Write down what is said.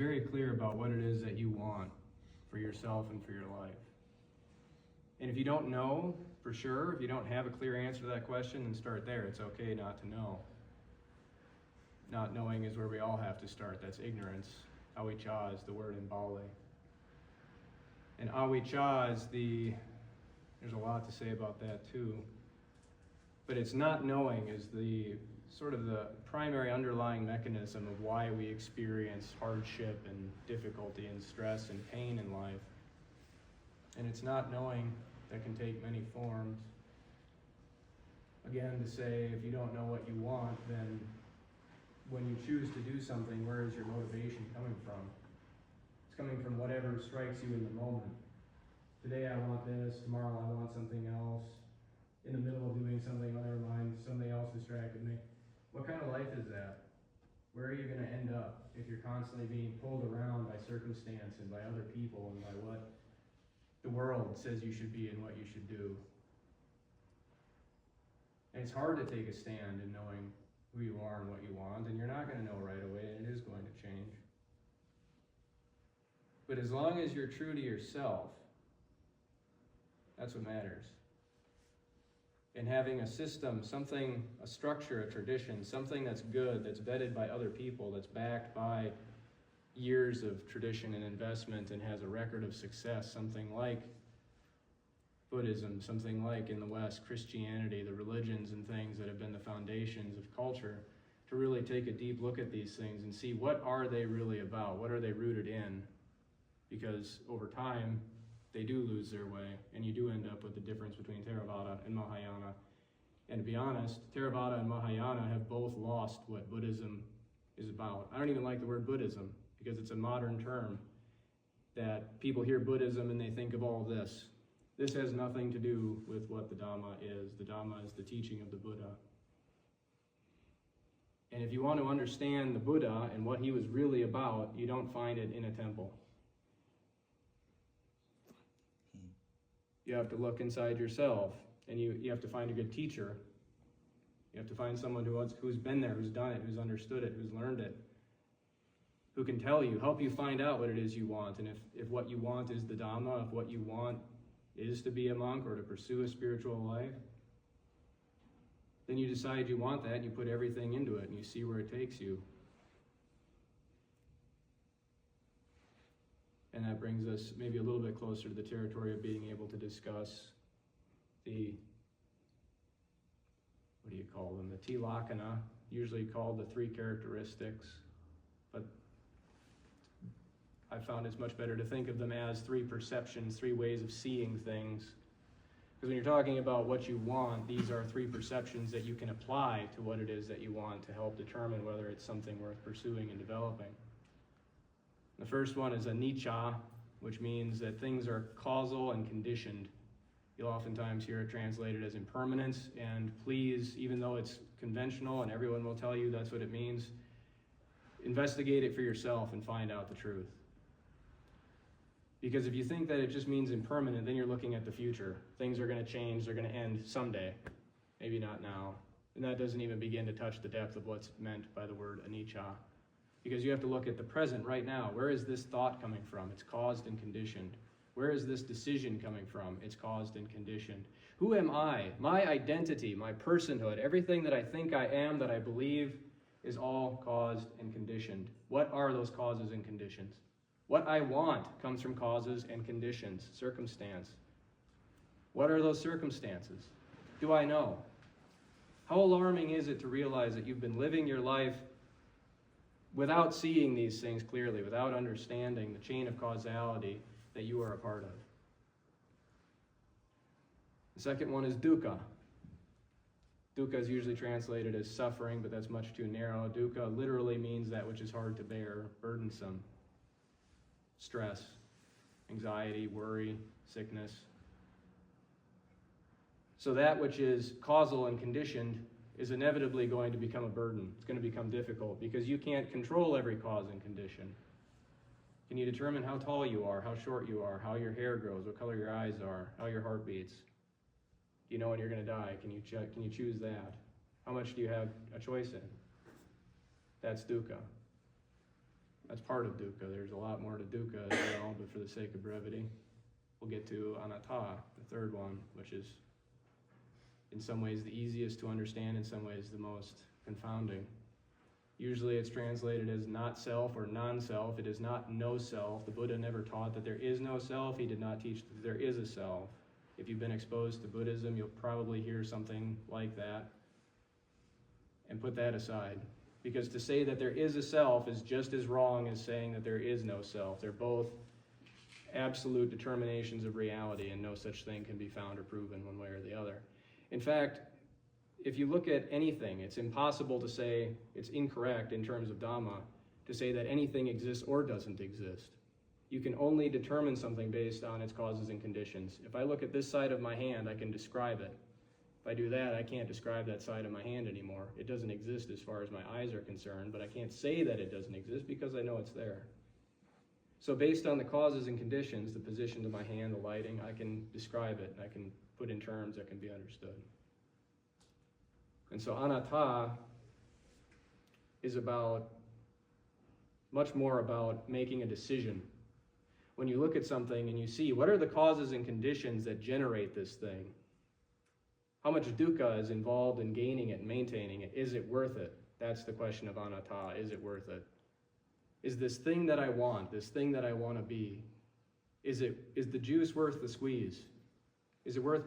Very clear about what it is that you want for yourself and for your life. And if you don't know for sure, if you don't have a clear answer to that question, then start there. It's okay not to know. Not knowing is where we all have to start. That's ignorance. Awicca is the word in Bali. And awicca is there's a lot to say about that too. But it's not knowing is the sort of the primary underlying mechanism of why we experience hardship and difficulty and stress and pain in life. And it's not knowing that can take many forms. Again, to say if you don't know what you want, then when you choose to do something, where is your motivation coming from? It's coming from whatever strikes you in the moment. Today I want this, tomorrow I want something else. In the middle of doing something, never mind, something else distracted me. What kind of life is that? Where are you going to end up if you're constantly being pulled around by circumstance and by other people and by what the world says you should be and what you should do? And it's hard to take a stand in knowing who you are and what you want, and you're not going to know right away, and it is going to change. But as long as you're true to yourself, that's what matters. And having a system, something, a structure, a tradition, something that's good, that's vetted by other people, that's backed by years of tradition and investment and has a record of success, something like Buddhism, something like in the West, Christianity, the religions and things that have been the foundations of culture, to really take a deep look at these things and see what are they really about, what are they rooted in, because over time, they do lose their way, and you do end up with the difference between Theravada and Mahayana. And to be honest, Theravada and Mahayana have both lost what Buddhism is about. I don't even like the word Buddhism, because it's a modern term that people hear Buddhism and they think of all this. This has nothing to do with what the Dhamma is. The Dhamma is the teaching of the Buddha. And if you want to understand the Buddha and what he was really about, you don't find it in a temple. You have to look inside yourself, and you have to find a good teacher. You have to find someone who's been there, who's done it, who's understood it, who's learned it, who can tell you, help you find out what it is you want. And if what you want is the Dhamma, if what you want is to be a monk or to pursue a spiritual life, then you decide you want that, and you put everything into it, and you see where it takes you. And that brings us maybe a little bit closer to the territory of being able to discuss the, what do you call them? The Tilakkhana, usually called the three characteristics. But I found it's much better to think of them as three perceptions, three ways of seeing things. Because when you're talking about what you want, these are three perceptions that you can apply to what it is that you want to help determine whether it's something worth pursuing and developing. The first one is anicca, which means that things are causal and conditioned. You'll oftentimes hear it translated as impermanence, and please, even though it's conventional and everyone will tell you that's what it means, investigate it for yourself and find out the truth. Because if you think that it just means impermanent, then you're looking at the future. Things are going to change, they're going to end someday, maybe not now. And that doesn't even begin to touch the depth of what's meant by the word anicca. Because you have to look at the present right now. Where is this thought coming from? It's caused and conditioned. Where is this decision coming from? It's caused and conditioned. Who am I? My identity, my personhood, everything that I think I am, that I believe, is all caused and conditioned. What are those causes and conditions? What I want comes from causes and conditions, circumstance. What are those circumstances? Do I know? How alarming is it to realize that you've been living your life without seeing these things clearly, without understanding the chain of causality that you are a part of? The second one is dukkha. Dukkha is usually translated as suffering, but that's much too narrow. Dukkha literally means that which is hard to bear, burdensome. Stress, anxiety, worry, sickness. So that which is causal and conditioned is inevitably going to become a burden. It's going to become difficult because you can't control every cause and condition. Can you determine how tall you are, how short you are, how your hair grows, what color your eyes are, how your heart beats? Do you know when you're going to die? Can you choose that? How much do you have a choice in? That's dukkha. That's part of dukkha. There's a lot more to dukkha as well, but for the sake of brevity, we'll get to anatta, the third one, which is in some ways the easiest to understand, in some ways the most confounding. Usually it's translated as not self or non-self. It is not no self. The Buddha never taught that there is no self. He did not teach that there is a self. If you've been exposed to Buddhism, you'll probably hear something like that and put that aside. Because to say that there is a self is just as wrong as saying that there is no self. They're both absolute determinations of reality, and no such thing can be found or proven one way or the other. In fact, if you look at anything, it's impossible to say, it's incorrect in terms of Dhamma, to say that anything exists or doesn't exist. You can only determine something based on its causes and conditions. If I look at this side of my hand, I can describe it. If I do that, I can't describe that side of my hand anymore. It doesn't exist as far as my eyes are concerned, but I can't say that it doesn't exist because I know it's there. So based on the causes and conditions, the position of my hand, the lighting, I can describe it, and I can put in terms that can be understood. And so anatta is much more about making a decision. When you look at something and you see, what are the causes and conditions that generate this thing? How much dukkha is involved in gaining it and maintaining it? Is it worth it? That's the question of anatta. Is it worth it? Is this thing that I want, this thing that I want to be, is the juice worth the squeeze? Is it worth